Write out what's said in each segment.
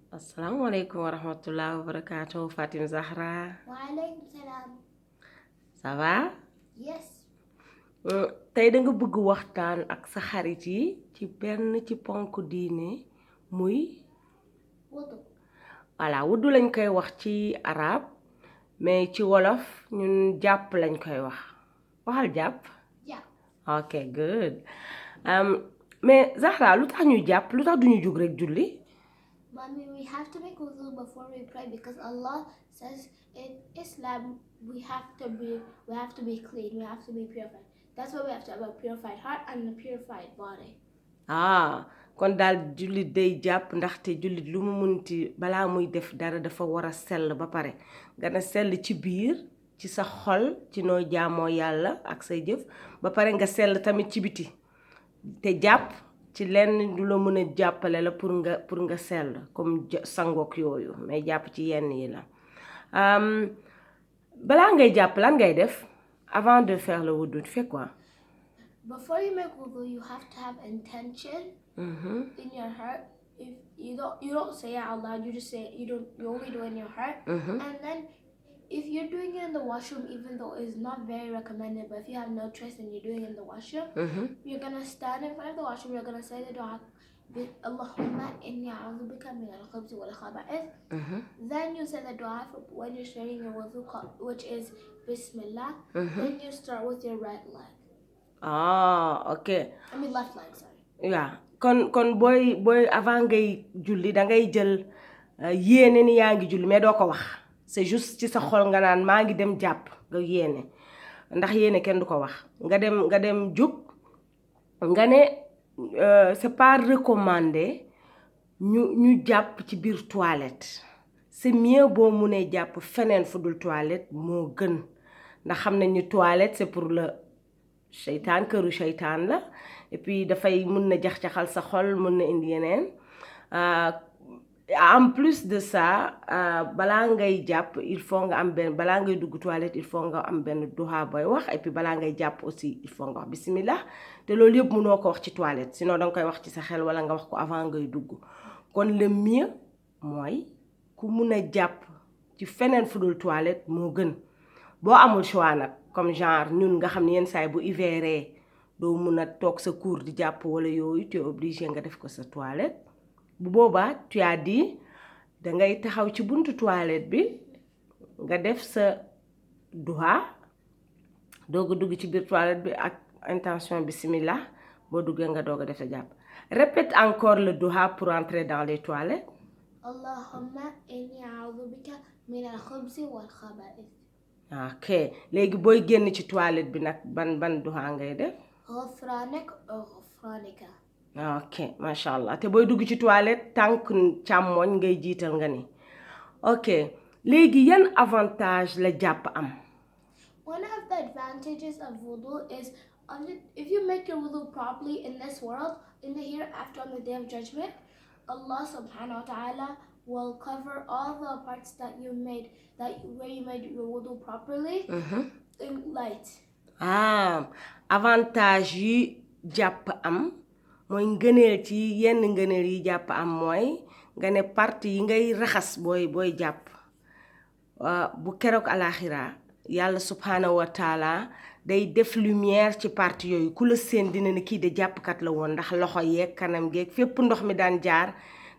Assalamualaikum warahmatullahi wabarakatuh. Fatim Zahra. Waalaikum salam. Ça va? Yes. Tey da nga bëgg waxtaan ak sa xarit yi ci benn ci ponk diine muy Wudu. voilà wudu lañ koy wax ci arab mais ci wolof ñun jàpp lañ koy wax waxal jàpp. Yeah. Ok, good. Mais Zahra lu tax ñuy jàpp lu tax duñu jug rek julli? Mommy, we have to make wudu before we pray because Allah says in Islam we have to be clean, we have to be purified. That's why we have to have a purified heart and a purified body. Kon daal jullit day jàpp ndaxte jullit lu mu munti balaa muy def dara dafa war a sell ba pare nga ne sell ci biir ci sa xol ci noo jaamoo yàlla ak say jëf ba pare nga sell tamit ci biti te jàpp ci lenn du la mën a jàppale la pour nga sell comme sangook yooyu mais jàpp ci yenn yi la balaa ngay jàpp lan ngay def avant de faire le wudu tu fais quoi? Before you make wudu, you have to have intention in your heart. If you don't say it out loud, you just say it, you only do it in your heart. And then if you're doing it in the washroom, even though it's not very recommended, but if you have no choice and you're doing it in the washroom, you're gonna stand in front of the washroom, you're gonna say the dua, Allahumma inni a'udhu bika min al-khubuthi wal khaba'ith. Then you say the dua when you're starting your wudu, which is Bismillah. Then you start with your right leg. Ok. I mean left leg, sorry. Yeah. kon booy avant ngay julli da ngay jël yéene ni yaa ngi julli mais doo ko wax c'est juste ci sa xol nga naan maa ngi dem jàpp nga yéene ndax yéene kenn du ko wax nga dem jug nga ne c'est pas recommandé ñu jàpp ci biir toilette c'est mieux boo munee jàpp feneen fu dul toilette moo gën ndax xam nañ ni toilette c'est pour le seytaan këru seytaan la et puis dafay mun na jax-jaxal sa xol mun na indi yeneen en plus de ça balaa ngay jàpp il faut nga am benn balaa ngay dugg toilette il faut nga am benn duha booy wax et puis balaa ngay jàpp aussi il faut nga wax bismillah te loolu yëpp mënoo ko wax ci toilette sinon danga koy wax ci sa xel wala nga wax ko avant ngay dugg kon le mieux mooy ku mun a jàpp ci feneen fu dul toilette moo gën boo amul choix nag comme genre ñun nga xam ne yenn saay bu hiverne doo mun a toog sa cour di jàpp wala yooyu tu es obligé nga def ko sa toilette bu boobaa tu as dit dangay taxaw ci buntu toilette bi nga def sa duha doog a dugg ci biir toilette bi ak intention bismillah boo duggee nga doog a def sa jàpp répète encore le duha pour entrer dans les toilettes. Allahumma inni a'udhu bika min al-khubuthi wal khaba'ith. Ok léegi booy génn ci toilette bi nag ban duha ngay def. Ghufranak ou ghufranika. Ok macha allah te booy dugg ci toilette tànk càmmoñ ngay jiital nga ni ok léegi yan avantage la jàpp am. One of the advantages of wudu is if you make your wudu properly in this world, in the hereafter on the day of judgment, Allah subhanahu wa ta'ala will cover all the parts that you made, where you made your wudu properly, in light. Avantage yi jàpp am mooy ngëneel ci yenn ngëneel yi jàpp am mooy nga ne partie yi ngay raxas booy jàpp bu keroog alaxira yàlla subhanahu wa taala day def lumière ci partie yooyu ku la seen dina ne kii de jàppkat la woon ndax loxo yeeg kanam geeg fépp ndox mi daan jaar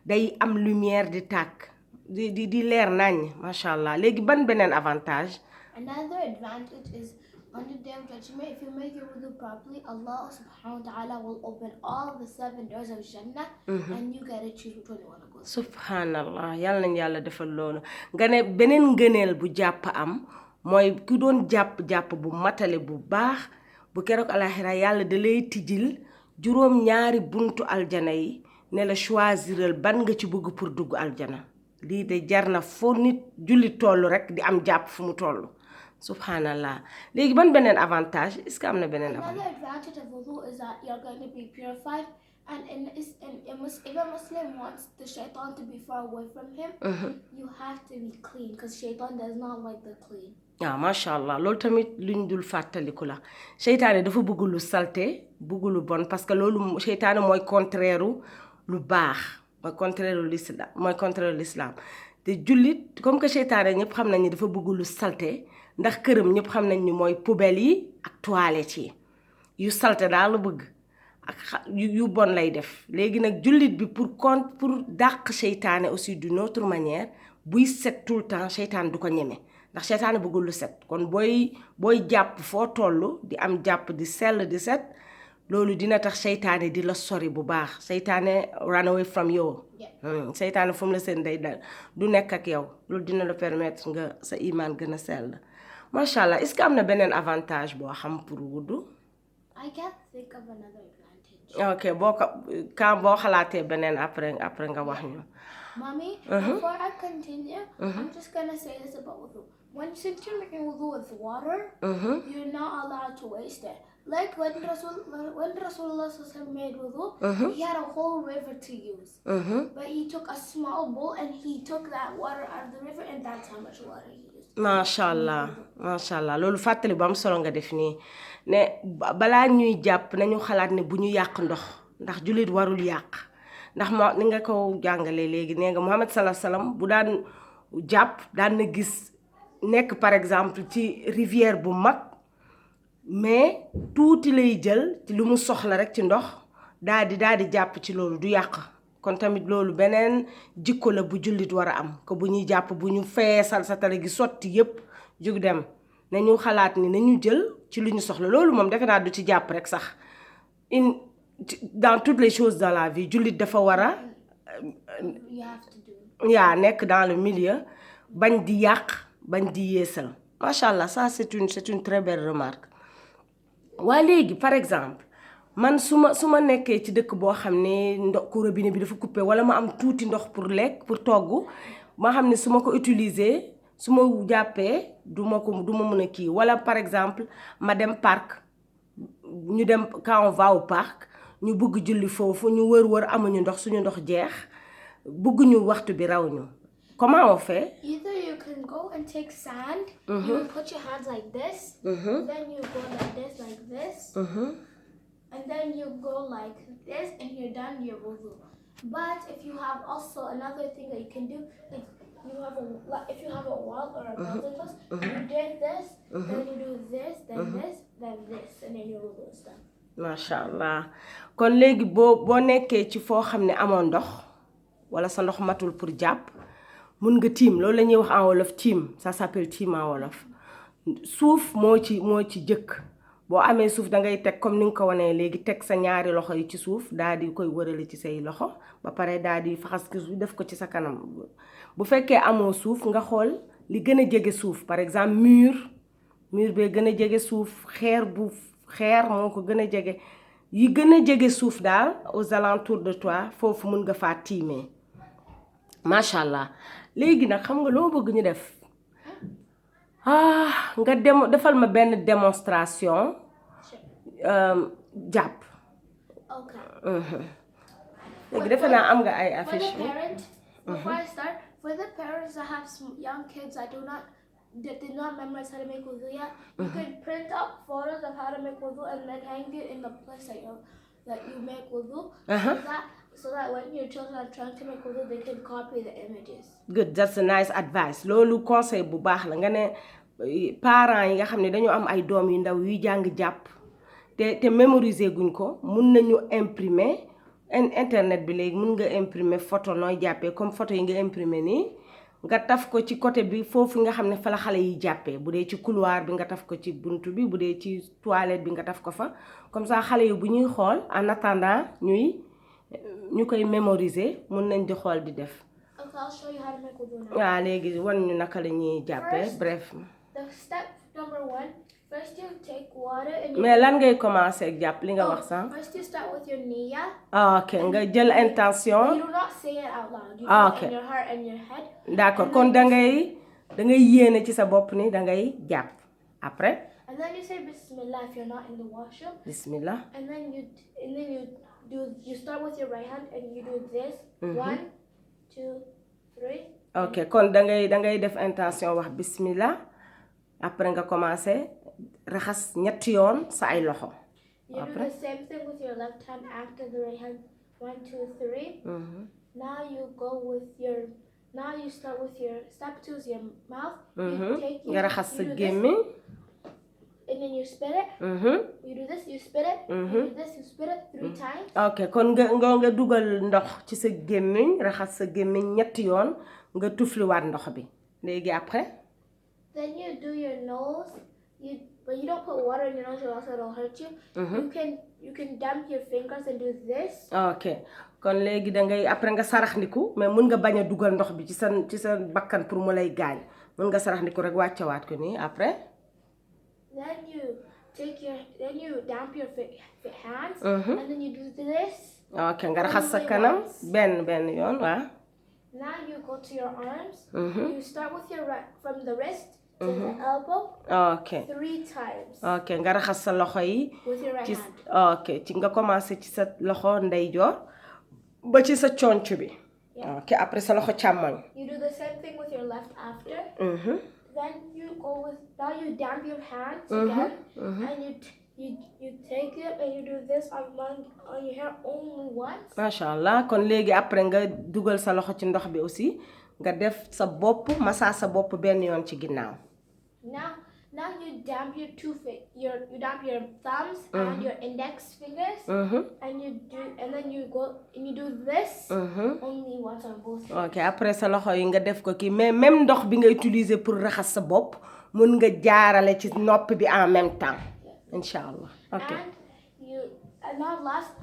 day am lumière di tàkk di leer nañ macha allah léegi ban beneen avantage. Another advantage is on the day of judgment, if you make your wudu properly, Allah subhanahu wa ta'ala will open all the 7 doors of Jannah and you get to choose which one you want to go. Subhanallah yàlla nañ yàlla defal loolu nga ne beneen ngëneel bu jàpp am mooy ku doon jàpp bu matale bu baax bu keroog alaxira yàlla da lay tijjil juróom-ñaari buntu aljana yi ne la choisiral ban nga ci bëgg pour dugg aljana lii de jar na foo nit julli toll rek di am jàpp fu mu toll. Subhanallah léegi ban beneen avantage est-ce que am na beneen avantage. Another advantage of wudu is that you're going to be purified, and if a Muslim wants the shaitan to be far away from him, you have to be clean because shaitan does not like the clean. macha allah loolu tamit luñ dul fàttaliku la seytaane dafa bëgg lu salte bëgg lu bon parce que loolu seytaane mooy contraire lu baax mooy contraire l'islam te jullit comme que seytaane ñëpp xam nañ ni dafa bëgg lu salte ndax këram ñëpp xam nañ ni mooy poubelle yi ak toilette yi yu salte daal la bëgg ak yu bon lay def léegi nag jullit bi pour dàq seytaane aussi d'une autre manière buy set tout le temps seytaane du ko ñeme ndax seytaane bëggul lu set kon booy jàpp foo toll di am jàpp di sell di set loolu dina tax seytaane di la sori bu baax seytaane run away from you seytaane fu mu la seen day dal du nekk ak yow loolu dina la permettre nga sa iman gën a sell macha allah est-ce que am na beneen avantage boo xam pour wudu. I can't think of another advantage. ok boo xalaatee beneen après nga wax ñu. Mommy, before I continue, I'm just gonna say this about wudu. Since you're making wudu with water, you're not allowed to waste it. Like when Rasulullah made wudu, he had a whole river to use. But he took a small bowl and he took that water out of the river, and that's how much water he used. Masha Allah loolu fàttali bu am solo nga def nii ne balaa ñuy jàpp nañu xalaat ne bu ñu yàq ndox ndax jullit warul yàq ndax ni nga ko jàngalee léegi nee nga Muhammad sallallahu alayhi wasallam bu daan jàpp daan na gis nekk par exemple ci rivière bu mag mais tuuti lay jël ci lu mu soxla rek ci ndox daal di jàpp ci loolu du yàq kon tamit loolu beneen jikko la bu jullit war a am ko bu ñuy jàpp bu ñu feesal sa tale gi sotti yépp jug dem nañu xalaat ni nañu jël ci lu ñu soxla loolu moom defe naa du ci jàpp rek sax dans toutes les choses dans la vie jullit dafa war a nekk dans le milieu bañ di yàq bañ di yeesal macha allah ça c'est une très belle remarque. waa léegi par exemple man su ma nekkee ci dëkk boo xam ne ndox ku robinet bi dafa coupé wala ma am tuuti ndox pour lekk pour togg ma xam ne su ma ko utiliser su ma jàppee du ma mën a kii wala par exemple ma dem parc ñu dem quand on va au parc ñu bëgg julli foofu ñu wër amuñu ndox suñu ndox jeex bëgguñu waxtu bi raw ñu comment on fait? Either you can go and take sand, you put your hands like this, then you go like this, and then you go like this, and you're done your wudu. But if you have also another thing that you can do, like if you have a wall or a building close, you did this, then you do this, then this, then this, and then your wudu is done. Masha Allah. Kon léegi boo nekkee ci foo xam ne amoo ndox wala sa ndox matul pour jàpp mun nga tiim loolu la ñuy wax en wolof tiim ça s'appelle tiim en wolof suuf moo ci jëkk boo amee suuf da ngay teg comme ni nga ko wanee léegi teg sa ñaari loxo yi ci suuf daal di koy wërale ci say loxo ba pare daal di faxas ki def ko ci sa kanam bu fekkee amoo suuf nga xool li gën a jege suuf par exemple mur bee gën a jege suuf xeer moo ko gën a jege yi gën a jege suuf daal aux alentours de toi foofu mun nga faa tiimee macha allah léegi nag xam nga loo bëgg ñu def nga defal ma benn démonstration jàpp. léegi defe naa am nga ay affiche before I start, for the parents that have young kids that did not memorize how to make wudu yet, you can print out photos of how to make wudu and then hang it in the place that you make wudu, so that when your children are trying to make wudu, they can copy the images. Good, that's a nice advice. Loolu conseil bu baax la nga ne parents yi nga xam ne dañoo am ay doom yu ndaw yuy jàng jàpp te mémoriser guñ ko mun nañu imprimer internet bi léegi mun nga imprimer photo nooy jàppee comme photo yi nga imprimer nii nga taf ko ci côté bi foofu nga xam ne fa la xale yi jàppee bu dee ci couloir bi nga taf ko ci buntu bi bu dee ci toilette bi nga taf ko fa comme ça xale yi bu ñuy xool en attendant ñu koy mémoriser mun nañ di xool di def. Okay, I'll show you how to make wudu now. waaw léegi wan ñu naka la ñuy jàppee bref. The step number 1, first you take water and mais lan ngay commencer ak jàpp li nga wax sax. First you start with your niya. Ok, nga jël intention. You do not say it out loud. You do it in your heart and your head. D'accord, kon da ngay yéene ci sa bopp ni da ngay jàpp. Après. And then you say Bismillah if you're not in the washroom. Bismillah. And then you start with your right hand and you do this. 1, 2, 3. Ok, kon da ngay def intention wax Bismillah. Après nga commencer raxas ñetti yoon sa ay loxo. You do the same thing with your left hand after the right hand. 1, 2, 3. Now you start with your step 2 is your mouth. You take nga raxas sa you do this, gémmiñ and then you spit it. You do this, you spit it. You do this, you spit it 3 times. ok kon nga dugal ndox ci sa gémmiñ raxas sa gémmiñ ñetti yoon nga tufliwaat ndox bi léegi après Then you do your nose. But you don't put water in your nose, or else it'll hurt you. You can dump your fingers and do this. ok kon léegi da ngay après nga saraxniku mais mun nga bañ a dugal ndox bi ci sa bakkan pour mu lay gaañ mun nga saraxniku rek wàccewaat ko nii après Then you dump your hands, and then you do this. ok nga raxas sa kanam benn yoon waaw. Now you go to your arms. You start with from the wrist to the elbow. ok 3 times. ok nga raxas sa loxo yi With your right hand. ok ci nga commencé ci sa loxo ndeyjoor ba ci sa conc bi. ok après sa loxo càmmoñ. You do the same thing with your left after. Then now you damp your hands again, and you take it and you do this on your hair only once. Masha Allah kon léegi après nga dugal sa loxo ci ndox bi aussi nga def sa bopp massa sa bopp benn yoon ci ginnaaw. Now you damp you damp your thumbs and your index fingers, and then you do this only once on both. ok après sa loxo yi nga def ko kii mais même ndox bi nga utiliser pour raxas sa bopp mun nga jaarale ci nopp bi en même temps inshallah. ok And now last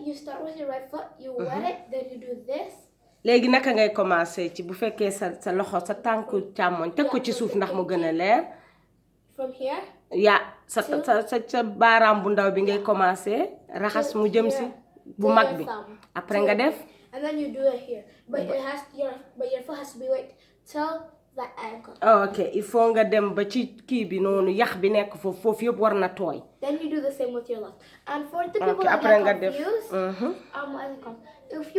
you start with your right foot, you wet it, then you do this. léegi naka ngay commencer ci bu fekkee sa loxo sa tànku càmmoñ teg ko ci suuf ndax mu gën a leer. From here. sa baaraam bu ndaw bi ngay commencer raxas mu jëm si bu mag bi après nga def. And then you do it here, but your foot has to be wet till the ankle. ok il faut nga dem ba ci kii bi noonu yax bi nekk foofu yëpp war na tooy. Then you do the same with your left. And for the people that get confused, if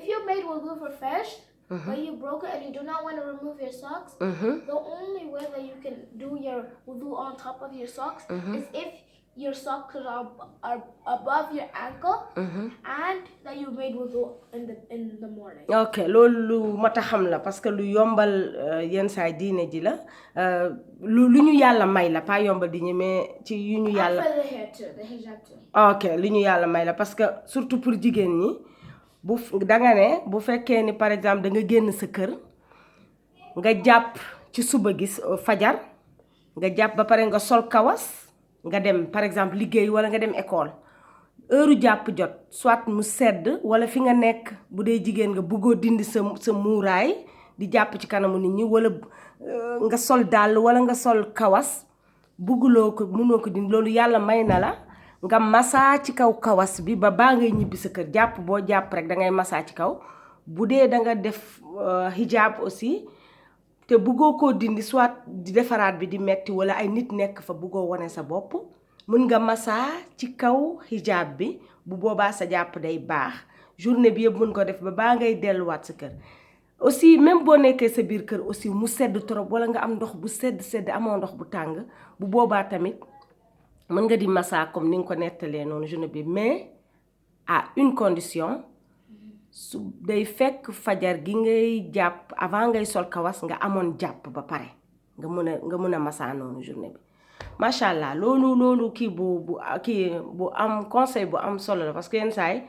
you made wudu for fresh, but you broke it and you do not want to remove your socks, the only way that you can do your wudu on top of your socks is if your socks are above your ankle and that you made wudu in the morning. ok loolu mat a xam la parce que lu yombal yenn saay diine ji la lu ñu yàlla may la pas yombal diine mais ci yu ñu yàlla. And for the hair too, the hijab too. ok lu ñu yàlla may la parce que surtout pour jigéen ñi danga ne bu fekkee ni par exemple da nga génn sa kër nga jàpp ci suba gis fajar nga jàpp ba pare nga sol kawas nga dem par exemple liggéey wala nga dem école heure jàpp jot soit mu sedd wala fi nga nekk bu dee jigéen nga bëggoo dindi sa muuraay di jàpp ci kanamu nit ñi wala nga sol dàll wala nga sol kawas bëgguloo ko mënoo ko dindi loolu yàlla may na la nga massa ci kaw kawas bi ba baa ngay ñibbi sa kër jàpp boo jàpp rek da ngay massa ci kaw bu dee da nga def hijab aussi te bëggoo koo dindi soit di defaraat bi di metti wala ay nit nekk fa bëggoo wane sa bopp mën nga massa ci kaw hijab bi bu boobaa sa jàpp day baax journée bi yëpp mën ko def ba baa ngay delluwaat sa kër. aussi même boo nekkee sa biir kër aussi mu sedd trop wala nga am ndox bu sedd amoo ndox bu tàng bu boobaa tamit mën nga di massa comme ni nga ko nettalee noonu journée bi mais à une condition su day fekk fajar gi ngay jàpp avant ngay sol kawas nga amoon jàpp ba pare nga mën a massa noonu journée bi macha allah loolu kii bu am conseil bu am solo la parce que yenn saay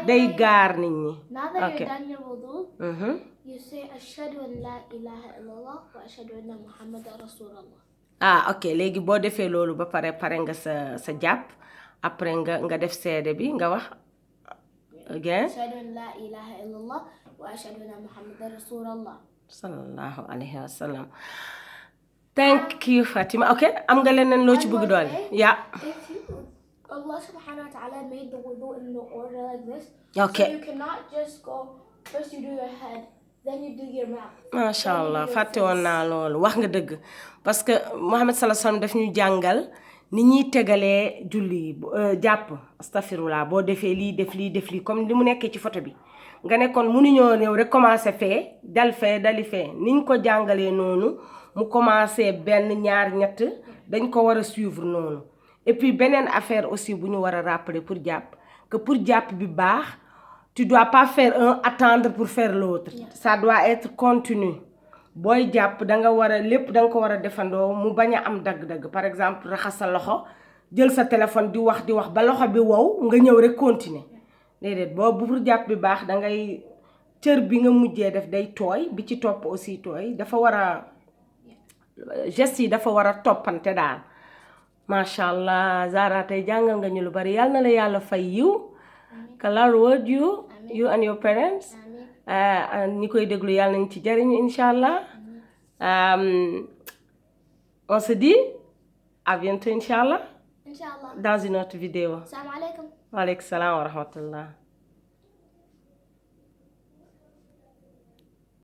day gaar nit ñi. Now that you're done your wudu, you say ashhadu an la ilaha illallah wa ashhadu anna muhammadan rasulullah. ok léegi boo defee loolu ba pare nga sa jàpp après nga def seede bi nga wax again ashhadu an la ilaha illallah wa ashhadu anna muhammadan rasulullah sallallahu alayhi wa sallam. Thank you Fatima. ok am nga leneen loo ci bëgg doole Allah subhanahu wa ta'ala made the wudu in the order like this. Okay. So you cannot just go first you do your head, then you do your mouth. Masha Allah fàtte woon naa loolu wax nga dëgg parce que Muhammad sallallahu alayhi wa sallam daf ñu jàngal ni ñuy tegalee julli jàpp astaghfirullah boo defee lii def lii comme li mu nekkee ci photo bi nga ne kon mënuñoo ñëw rek commencé fee dali fee niñ ko jàngalee noonu mu commencé benn ñaar ñett dañ ko war a suivre noonu et puis beneen affaire aussi bu ñu war a rappeler pour jàpp que pour jàpp bi baax tu dois pas faire un attendre pour faire l'autre ça doit être continu booy jàpp da nga war a lépp da nga ko war a defandoo mu bañ a am dagg-dagg par exemple raxas sa loxo jël sa téléphone di wax ba loxo bi wow nga ñëw rek continuer déedéet boobu pour jàpp bi baax da ngay cër bi nga mujjee def day tooy bi ci topp aussi tooy dafa war a geste yi dafa war a toppante daal macha allah Zahra tey jàngal nga ñu lu bari yàlla na la yàlla fay yiw que Allah reward you and your parents ñi koy déglu yàlla nañ ci jariñu incha allah on se dit à bientôt incha allah dans une autre vidéo. Assalamu alaikum. Wa alaikum salam wa rahmatullah.